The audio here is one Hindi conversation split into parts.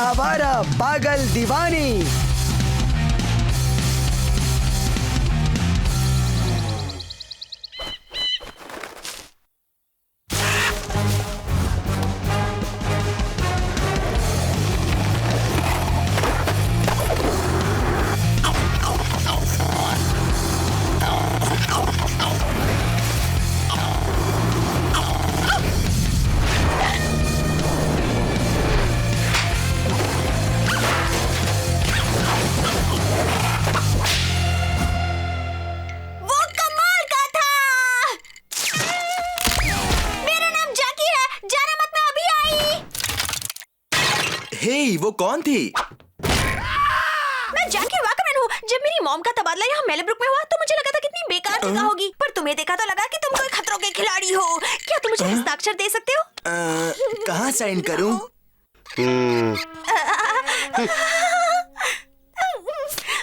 आवारा पागल दीवानी। हे, वो कौन थी? मैं जैकी वाकमैन हूँ। जब मेरी मॉम का तबादला यहाँ मेलब्रुक में हुआ तो मुझे लगा था कितनी बेकार जगह होगी, पर तुम्हें देखा तो लगा कि तुम कोई खतरों के खिलाड़ी हो। क्या तुम मुझे हस्ताक्षर दे सकते हो? कहाँ साइन करूँ?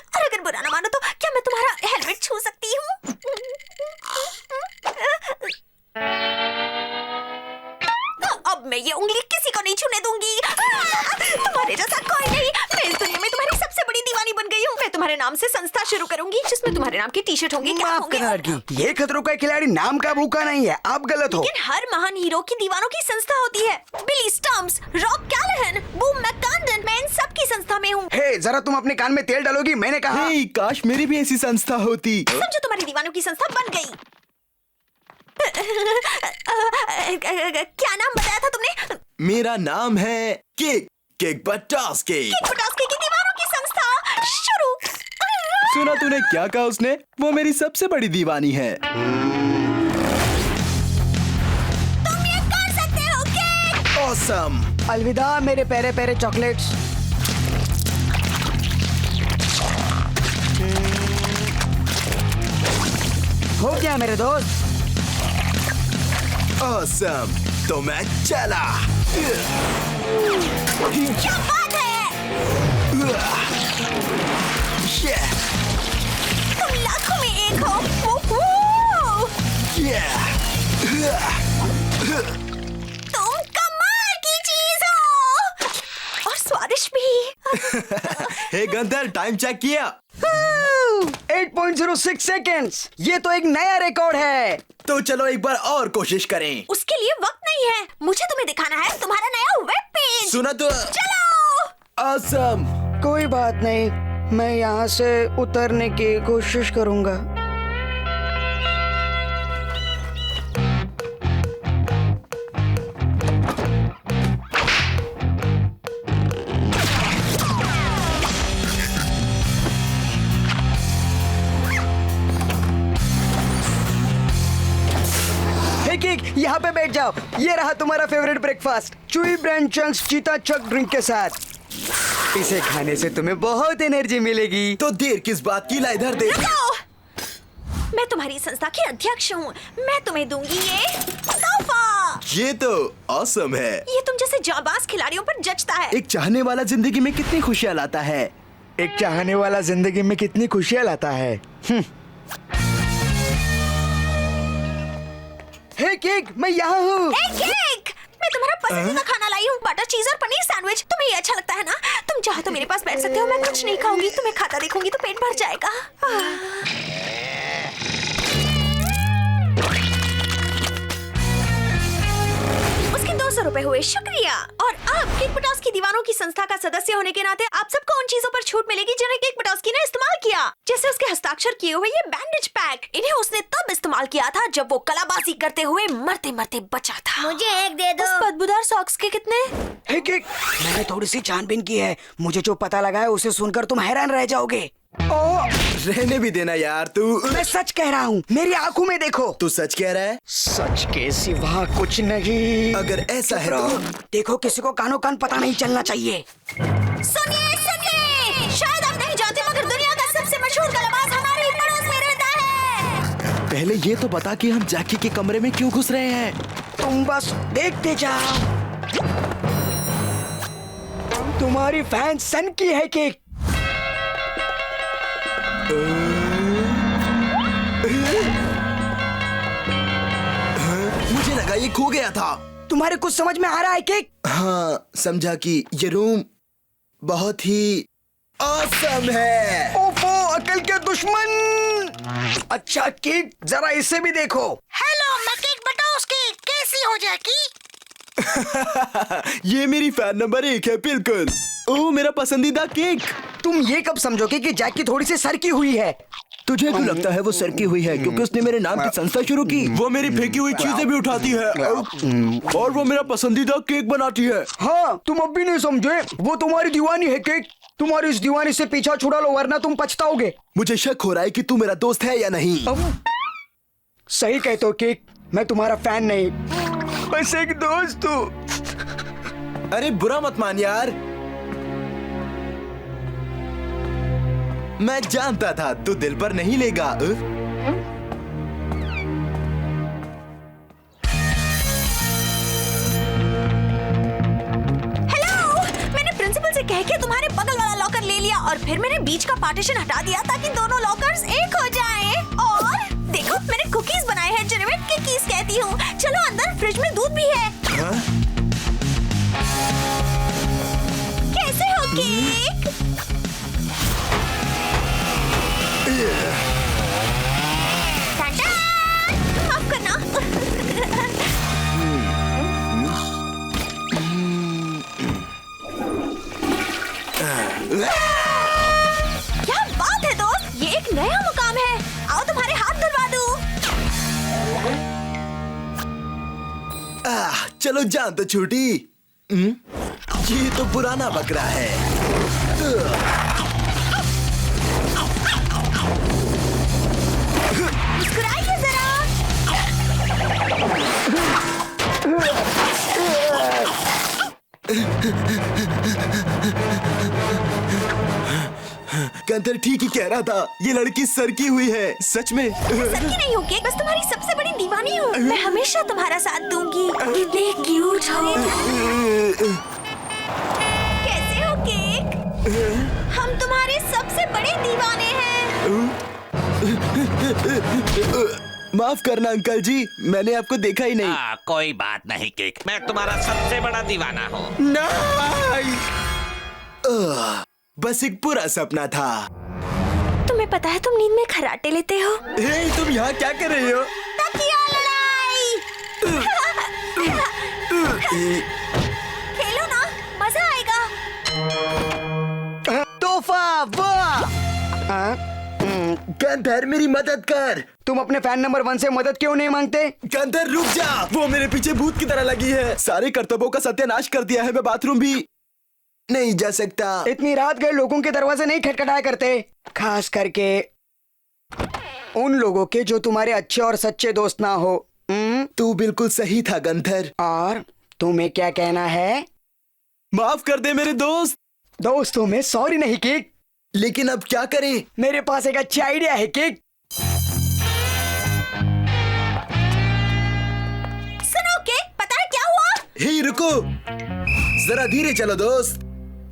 और अगर बुरा ना मानो तो क्या मैं तुम्हारा हेलमेट छू सकती हूँ? अब मैं ये उंगली किसी को नहीं छूने दूंगी। तुम्हारे जैसा कोई नहीं। मैं इस दुनिया में तुम्हारी सबसे बड़ी दीवानी बन गई हूँ। मैं तुम्हारे नाम से संस्था शुरू करूंगी जिसमें तुम्हारे नाम की टी शर्ट होंगी। माफ करना लड़की, ये खतरों का खिलाड़ी नाम का भूखा नहीं है, आप गलत हो। लेकिन हर महान हीरो की दीवानों की संस्था होती है। बिली स्टम्प्स, रॉक कैलाहन, बूम मैकडर्मिट, मैं इन सब की संस्था में हूँ। हे, जरा तुम अपने कान में तेल डालोगी? मैंने कहा। हे, काश मेरी भी ऐसी संस्था होती। समझो तुम्हारी दीवानों की संस्था बन गई। क्या नाम बताया था तुमने? मेरा नाम है किक किक बटास्के। किक बटास्के की दीवानों की संस्था शुरू। सुना तूने क्या कहा उसने? वो मेरी सबसे बड़ी दीवानी है। तुम ये कर सकते हो किक। ऑसम। अलविदा मेरे प्यारे प्यारे चॉकलेट्स। हो गया मेरे दोस्त। ऑसम, तो मैं चला। क्या बात है? तुम लाखों में एक हो। तुम कमाल की चीज हो और स्वादिष्ट भी। हे गंदर, टाइम चेक किया? 8.06 सेकेंड्स। ये तो एक नया रिकॉर्ड है। तो चलो एक बार और कोशिश करें। उसके लिए वक्त नहीं है। मुझे तुम्हें दिखाना है तुम्हारा नया वेब पेज। सुना तो? चलो। ऑसम। कोई बात नहीं, मैं यहाँ से उतरने की कोशिश करूंगा। यहाँ पे बैठ जाओ। ये रहा तुम्हारा फेवरेट ब्रेकफास्ट, चुई ब्रांड चंक्स चीता चक ड्रिंक के साथ। इसे खाने से तुम्हें बहुत एनर्जी मिलेगी। तो देर किस बात की, ला इधर देख। मैं तुम्हारी संस्था की अध्यक्ष हूँ। मैं तुम्हें दूंगी ये तोहफा। ये तो ऑसम है। ये तुम जैसे जाबाज खिलाड़ियों पर जचता है। एक चाहने वाला जिंदगी में कितनी खुशियाँ लाता है। एक चाहने वाला जिंदगी में कितनी खुशियाँ लाता है। हे केक, मैं यहाँ हूँ। केक, मैं तुम्हारा पसंदीदा खाना लाई हूँ, बटर चीज और पनीर सैंडविच। तुम्हें ये अच्छा लगता है ना? तुम चाहो तो मेरे पास बैठ सकते हो। मैं कुछ नहीं खाऊंगी, तुम्हें खाता देखूंगी तो पेट भर जाएगा। उसके 200 रुपए हुए, शुक्रिया। और अब किक बटास की दीवानों की संस्था का सदस्य होने के नाते आप सबको उन चीजों पर छूट मिलेगी जिन्हें किक बटास्की ने इस्तेमाल किया, जैसे उसके हस्ताक्षर किए हुए ये बैंडेज पैक। इन्हें उसने तब इस्तेमाल किया था जब वो कलाबाजी करते हुए मरते मरते बचा था। मुझे एक दे दो। उस बदबूदार सॉक्स के कितने? हे केक, मैंने थोड़ी सी छानबीन की है। मुझे जो पता लगा है उसे सुनकर तुम हैरान रह जाओगे। रहने भी देना यार तू। मैं सच कह रहा हूँ, मेरी आंखों में देखो। तू सच कह रहा है? सच के सिवा कुछ नहीं। अगर ऐसा है तो देखो, किसी को कानों कान पता नहीं चलना चाहिए। सुनिए सुनिए, शायद आप नहीं जानते मगर दुनिया का सबसे मशहूर कलाबाज हमारे ही पड़ोस में रहता है। पहले ये तो बता कि हम जैकी के कमरे में क्यों घुस रहे हैं। तुम बस देखते जाओ। तुम्हारी फैन सन की है केक। मुझे लगा ये खो गया था। तुम्हारे कुछ समझ में आ रहा है केक? हाँ, समझा कि ये रूम बहुत ही ऑसम है। ओफो, अकल के दुश्मन। अच्छा केक, जरा इसे भी देखो। हेलो, मैं केक बताओ केक कैसी हो जाएगी? ये मेरी फैन नंबर 1 है, बिल्कुल। ओह, मेरा पसंदीदा केक। तुम ये कब समझोगे कि जैकी थोड़ी सी सरकी हुई है? तुझे क्यों लगता है वो सरकी हुई है? क्योंकि उसने मेरे नाम की संस्था शुरू की। वो मेरी फेंकी हुई चीजें भी उठाती है और वो मेरा पसंदीदा केक बनाती है। हाँ, तुम अब भी नहीं समझे। वो तुम्हारी दीवानी है केक। तुम्हारी इस दीवानी से पीछा छुड़ा लो, वरना तुम पछताओगे। मुझे शक हो रहा है कि तू मेरा दोस्त है या नहीं। सही कहते हो केक, मैं तुम्हारा फैन नहीं, बस एक दोस्त हूँ। अरे बुरा मत मान यार। मैं जानता था तू दिल पर नहीं लेगा। हेलो, मैंने प्रिंसिपल से कह के तुम्हारे बगल वाला लॉकर ले लिया और फिर मैंने बीच का पार्टीशन हटा दिया ताकि दोनों लॉकर्स एक हो जाएं। और देखो, मैंने कुकीज बनाए हैं जिन्हें मैं किकीज कहती हूँ। चलो अंदर, फ्रिज में दूध भी है। कैसे हो केक? टाटा! माफ करना। क्या बात है दोस्त, ये एक नया मुकाम है। आओ तुम्हारे हाथ धुलवा दूं। चलो जान तो छूटी। ये तो पुराना बकरा है। मुस्कुराइए जरा। गंतर ठीक ही कह रहा था, ये लड़की सरकी हुई है। सच में। सरकी नहीं हूँ केक, बस तुम्हारी सबसे बड़ी दीवानी हूँ। मैं हमेशा तुम्हारा साथ दूंगी। कितने क्यूट हो। कैसे हो केक? हम तुम्हारे सबसे बड़े दीवाने हैं। माफ करना अंकल जी, मैंने आपको देखा ही नहीं। कोई बात नहीं केक, मैं तुम्हारा सबसे बड़ा दीवाना हूँ। नहीं। बस एक पूरा सपना था। तुम्हें पता है तुम नींद में खर्राटे लेते हो? हे, तुम यहाँ क्या कर रही हो? तकिया लड़ाई। खेलो ना, मजा आएगा। तोहफा, वाह! गंधर, मेरी मदद कर। तुम अपने फैन नंबर 1 से मदद क्यों नहीं मांगते? गंधर रुक जा, वो मेरे पीछे भूत की तरह लगी है। सारे कर्तव्यों का सत्यानाश कर दिया है। मैं बाथरूम भी नहीं जा सकता। इतनी रात गए लोगों के दरवाजे नहीं खटखटाया करते, खास करके उन लोगों के जो तुम्हारे अच्छे और सच्चे दोस्त ना हो। तू बिल्कुल सही था गंधर। और तुम्हें क्या कहना है? माफ कर दे मेरे दोस्त। दोस्तों में सॉरी नहीं केक। लेकिन अब क्या करें? मेरे पास एक अच्छी आइडिया है केक। सुनो केक, पता है क्या हुआ? हे रुको, जरा धीरे चलो दोस्त।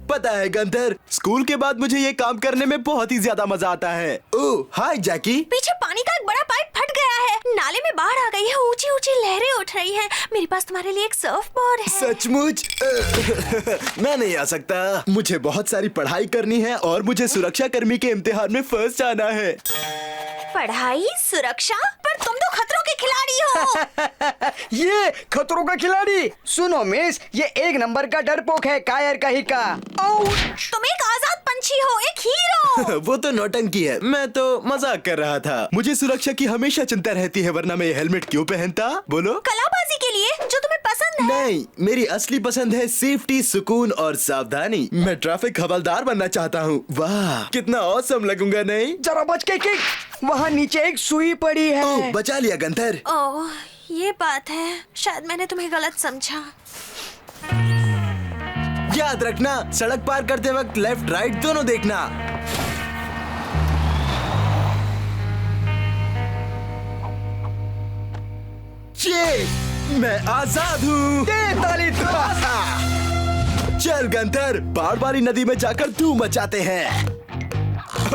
पता है गंधर, स्कूल के बाद मुझे ये काम करने में बहुत ही ज्यादा मजा आता है। ओह हाय जैकी। पीछे पानी का एक बड़ा पाइप फट गया है। नाले में बाढ़ आ गई है, ऊंची ऊंची लहरें उठ रही हैं। मेरे पास तुम्हारे लिए एक सर्फ बोर्ड है। सचमुच? मैं नहीं आ सकता। मुझे बहुत सारी पढ़ाई करनी है और मुझे सुरक्षा कर्मी के इम्तिहान में फर्स्ट आना है। पढ़ाई, सुरक्षा? पर तुम तो खतरों के खिलाड़ी हो। ये खतरों का खिलाड़ी? सुनो मिस, ये एक नंबर का डरपोक है, कायर कहीं का। तुम एक आजाद पंछी हो, एक हीरो। वो तो नौटंकी है, मैं तो मजाक कर रहा था। मुझे सुरक्षा की हमेशा चिंता रहती है, वरना मैं ये हेलमेट क्यों पहनता? बोलो। कलाबाजी के लिए, जो तुम्हें पसंद है। नहीं, मेरी असली पसंद है सेफ्टी, सुकून और सावधानी। मैं ट्रैफिक हवलदार बनना चाहता हूँ। वाह, कितना ऑसम लगूंगा नहीं? जरा बच के केक, वहाँ नीचे एक सुई पड़ी है। ओह, बचा लिया गंधर। ओह, ये बात है। शायद मैंने तुम्हें गलत समझा। याद रखना, सड़क पार करते वक्त लेफ्ट राइट दोनों देखना। ये मैं आजाद हूँ। ताली चल गंधर, बाढ़ वाली नदी में जाकर धूम मचाते हैं।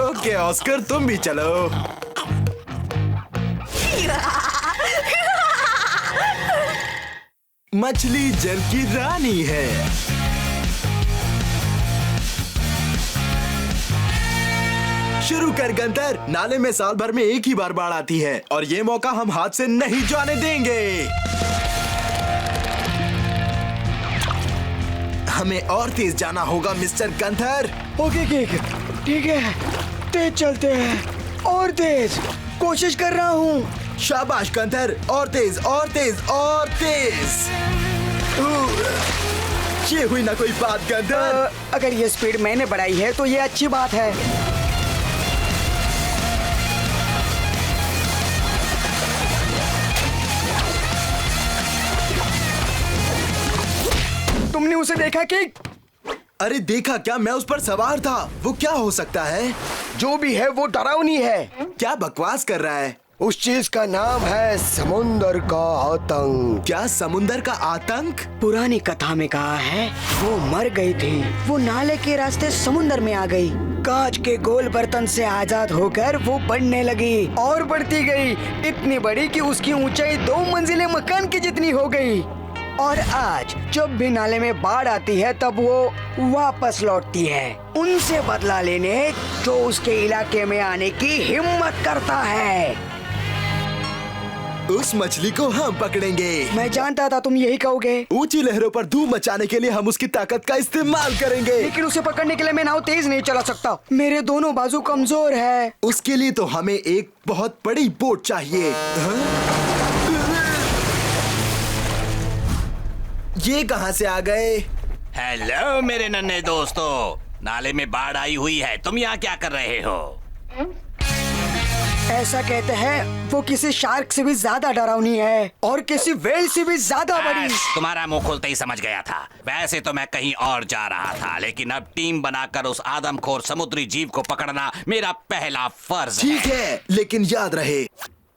ओके ऑस्कर, तुम भी चलो। मछली जल की रानी है। शुरू कर गंतर। नाले में साल भर में एक ही बार बाढ़ आती है और ये मौका हम हाथ से नहीं जाने देंगे। हमें और तेज जाना होगा मिस्टर गंथर। ओके केक, ठीक है, तेज चलते हैं, और तेज, कोशिश कर रहा हूँ। शाबाश गंथर, और तेज और तेज और तेज। ये हुई ना कोई बात गंथर। अगर ये स्पीड मैंने बढ़ाई है तो ये अच्छी बात है। तुमने उसे देखा कि? अरे देखा क्या, मैं उस पर सवार था। वो क्या हो सकता है? जो भी है वो डरावनी है। क्या बकवास कर रहा है? उस चीज का नाम है समुंदर का आतंक। क्या समुंदर का आतंक? पुरानी कथा में कहा है वो मर गई थी, वो नाले के रास्ते समुंदर में आ गई। कांच के गोल बर्तन से आजाद होकर वो बढ़ने लगी और बढ़ती गई, इतनी बड़ी कि उसकी ऊंचाई 2 मंजिले मकान की जितनी हो गई। और आज जब भी नाले में बाढ़ आती है तब वो वापस लौटती है, उनसे बदला लेने जो उसके इलाके में आने की हिम्मत करता है। उस मछली को हम पकड़ेंगे। मैं जानता था तुम यही कहोगे। ऊंची लहरों पर धूम मचाने के लिए हम उसकी ताकत का इस्तेमाल करेंगे। लेकिन उसे पकड़ने के लिए मैं नाव तेज नहीं चला सकता, मेरे दोनों बाजू कमजोर है। उसके लिए तो हमें एक बहुत बड़ी बोट चाहिए। हाँ? ये कहाँ से आ गए? हेलो मेरे नन्हे दोस्तों, नाले में बाढ़ आई हुई है, तुम यहाँ क्या कर रहे हो? ऐसा कहते हैं वो किसी शार्क से भी ज्यादा डरावनी है और किसी व्हेल से भी ज्यादा बड़ी। तुम्हारा मुंह खुलते ही समझ गया था। वैसे तो मैं कहीं और जा रहा था, लेकिन अब टीम बनाकर उस आदमखोर समुद्री जीव को पकड़ना मेरा पहला फर्ज है। ठीक है, लेकिन याद रहे,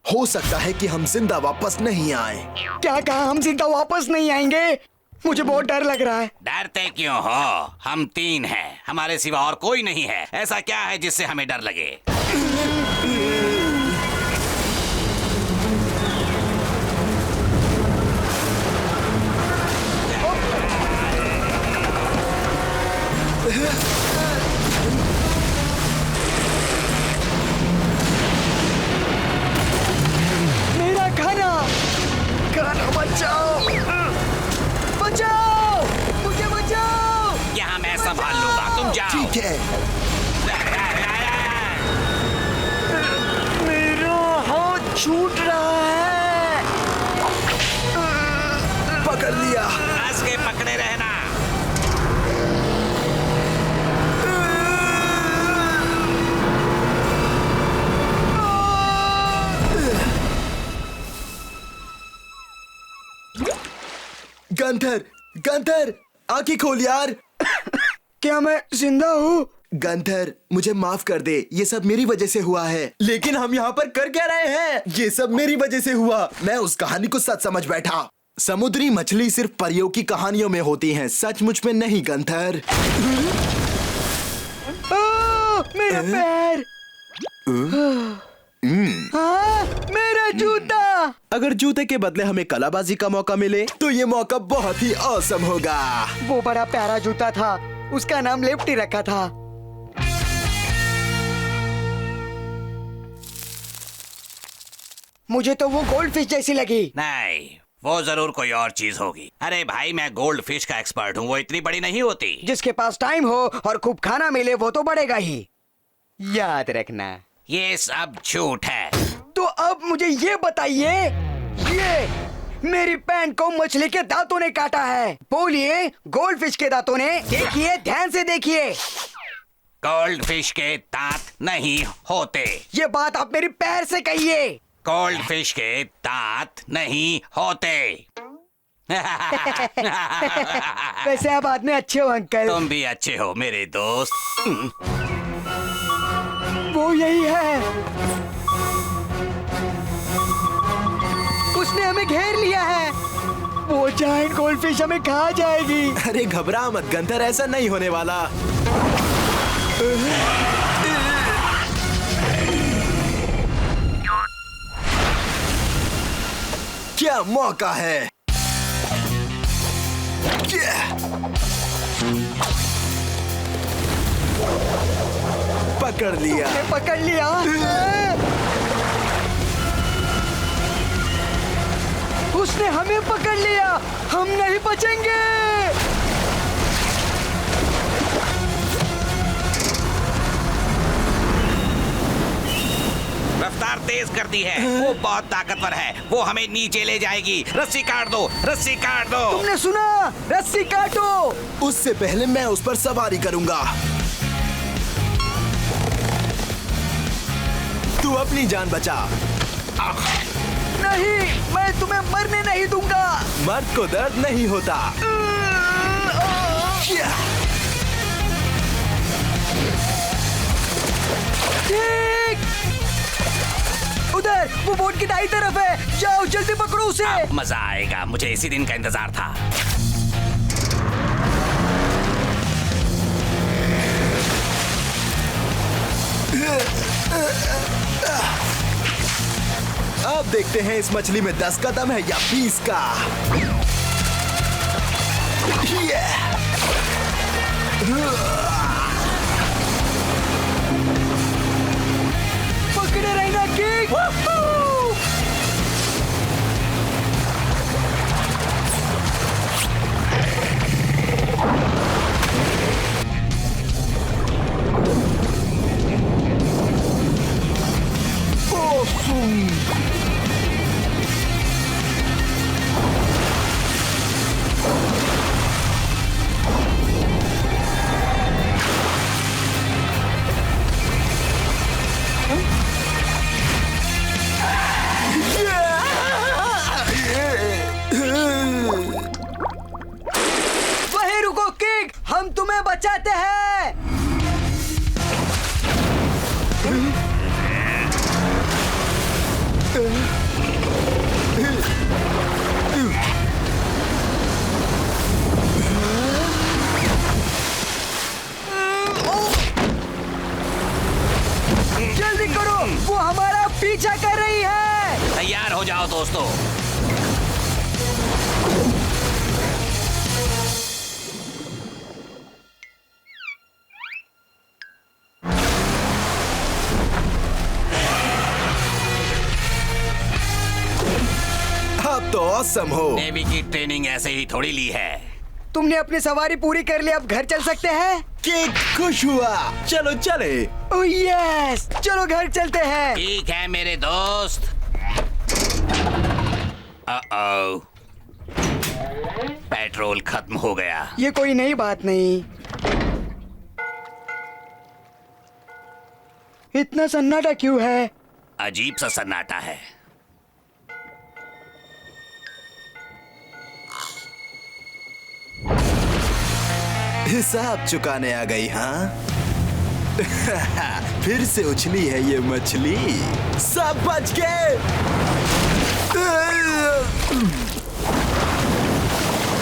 हो सकता है कि हम जिंदा वापस नहीं आए। क्या कहा, हम जिंदा वापस नहीं आएंगे? मुझे बहुत डर लग रहा है। डरते क्यों हो? हम 3 हैं, हमारे सिवा और कोई नहीं है। ऐसा क्या है जिससे हमें डर लगे? मेरा खाना, खाना बचाओ, बचाओ, मुझे बचाओ। यहाँ मैं संभाल लूंगा, तुम जाओ। ठीक है। मेरा हाथ छूट रहा है। पकड़ लिया। हंस के पकड़े रहना। गंथर, गंथर, आंखें खोल यार। क्या मैं जिंदा हूँ? गंथर, मुझे माफ कर दे, ये सब मेरी वजह से हुआ है। लेकिन हम यहाँ पर कर क्या रहे हैं? ये सब मेरी वजह से हुआ। मैं उस कहानी को सच समझ बैठा। समुद्री मछली सिर्फ परियों की कहानियों में होती हैं, सचमुच में नहीं गंथर। मेरा पैर, मेरा जूता। अगर जूते के बदले हमें कलाबाजी का मौका मिले तो ये मौका बहुत ही औसम होगा। वो बड़ा प्यारा जूता था, उसका नाम लेफ्टी रखा था। मुझे तो वो गोल्ड फिश जैसी लगी। नहीं, वो जरूर कोई और चीज होगी। अरे भाई, मैं गोल्ड फिश का एक्सपर्ट हूँ, वो इतनी बड़ी नहीं होती। जिसके पास टाइम हो और खूब खाना मिले वो तो बढ़ेगा ही, याद रखना। ये सब झूठ है। तो अब मुझे ये बताइए, ये मेरी पैंट को मछली के दांतों ने काटा है। बोलिए, गोल्ड फिश के दांतों ने। देखिए, ध्यान से देखिए। गोल्ड फिश के दांत नहीं होते। ये बात आप मेरी पैर से कहिए। गोल्ड फिश के दांत नहीं होते। वैसे आप आदमी अच्छे हो अंकल। तुम भी अच्छे हो मेरे दोस्त। वो यही है, उसने हमें घेर लिया है। वो जायंट गोल्डफिश हमें खा जाएगी। अरे घबरा मत गंथर, ऐसा नहीं होने वाला। क्या मौका है। पकड़ लिया। तुमने पकड़ लिया। उसने हमें पकड़ लिया। हम नहीं बचेंगे। रफ्तार तेज कर दी है। वो बहुत ताकतवर है। वो हमें नीचे ले जाएगी। रस्सी काट दो, रस्सी काट दो। तुमने सुना? रस्सी काटो। उससे पहले मैं उस पर सवारी करूंगा। तू अपनी जान बचा। नहीं, मैं तुम्हें मरने नहीं दूंगा। मर्द को दर्द नहीं होता। ठीक। उधर वो बोट की दाईं तरफ है। जाओ जल्दी पकड़ो उसे। अब मजा आएगा। मुझे इसी दिन का इंतजार था। अब देखते हैं इस मछली में 10 का दम है या 20 का। पकड़े रहना किंग। वहीं रुको किंग, हम तुम्हें बचाते हैं। जल्दी करो, वो हमारा पीछा कर रही है। तैयार हो जाओ दोस्तों। अब तो ऑसम हो। नेवी की ट्रेनिंग ऐसे ही थोड़ी ली है। तुमने अपनी सवारी पूरी कर ली, अब घर चल सकते हैं। किंग खुश हुआ। चलो चले। ओह यस, चलो घर चलते हैं। ठीक है मेरे दोस्त। Uh-oh. पेट्रोल खत्म हो गया। ये कोई नई बात नहीं। इतना सन्नाटा क्यों है? अजीब सा सन्नाटा है। हिसाब चुकाने आ गई, हाँ? फिर से उछली है ये मछली। सब बच गए।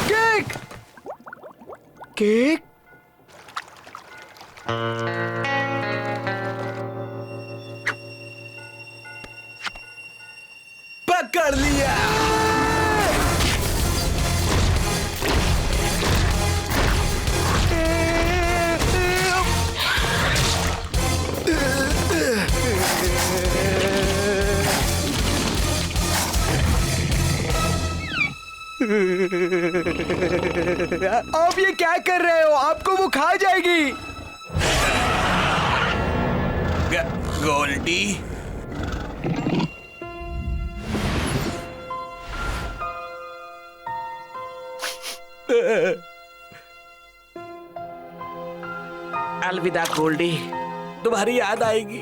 Cake, cake. पकड़ लिया। आप ये क्या कर रहे हो? आपको वो खा जाएगी। गोल्डी, अलविदा गोल्डी, तुम्हारी याद आएगी।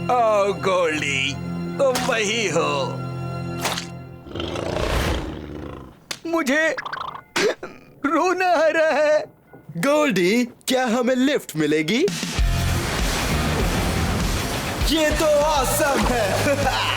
ओ गोल्डी, तुम वही हो। मुझे रोना आ रहा है। गोल्डी, क्या हमें लिफ्ट मिलेगी? ये तो ऑसम है।